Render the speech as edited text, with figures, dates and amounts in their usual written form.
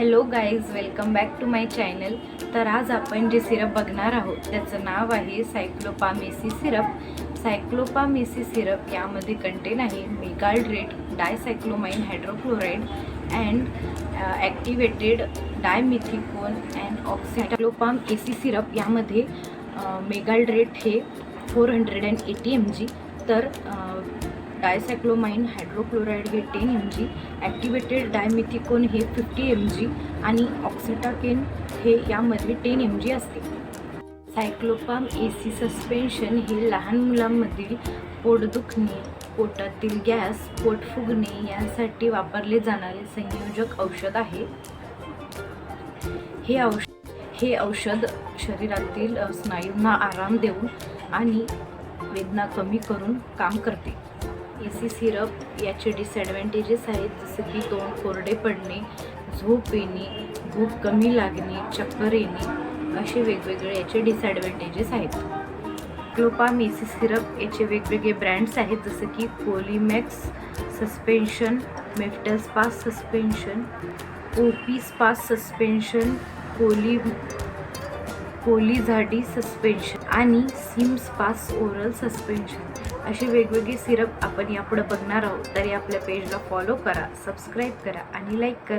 Hello guys, welcome back to my channel. तर आज आपण जे सिरप बघणार आहोत त्याचं नाव आहे सायक्लोपामेसी सिरप. सायक्लोपामेसी सिरप यामध्ये कंटेन आहे magaldrate, dicyclomine hydrochloride and activated dimethicone and ऑक्सिटाक्लोपाम एसी सिरप. यामध्ये मेगाल्ड्रेट हे 480 mg, तर डायसायक्लोमाइन हायड्रोक्लोराइड हे 10 mg, ॲक्टिवेटेड डायमिथिकोन हे 50 mg आणि ऑक्सिटाकेन हे यामध्ये 10 mg असते. सायक्लोपाम एसी सस्पेन्शन हे लहान मुलांमधील पोटदुखणे, पोटातील गॅस, पोट फुगणे यासाठी वापरले जाणारे संयोजक औषध आहे. हे औषध शरीरातील स्नायूंना आराम देऊन आणि वेदना कमी करून काम करते. एसी सिरप याचे डिसॲडव्हान्टेजेस आहेत, जसे की तोंड कोरडे पडणे, झोप येणे, भूक कमी लागणे, चक्कर येणे, असे वेगवेगळे याचे डिसॲडव्हान्टेजेस आहेत. क्लोपाम एसी सिरप याचे वेगवेगळे ब्रँड्स आहेत, जसे की पोलीमॅक्स सस्पेन्शन, मेफ्टलस्पास सस्पेन्शन, ओपीस्पास सस्पेन्शन, पोलीझाडी सस्पेन्शन आणि सिम्सपास ओरल सस्पेन्शन. असे वेगवेगळे सिरप आपण यापुढे बघणार आहोत. तरी आपल्या पेजला फॉलो करा, सबस्क्राईब करा आणि लाईक करा.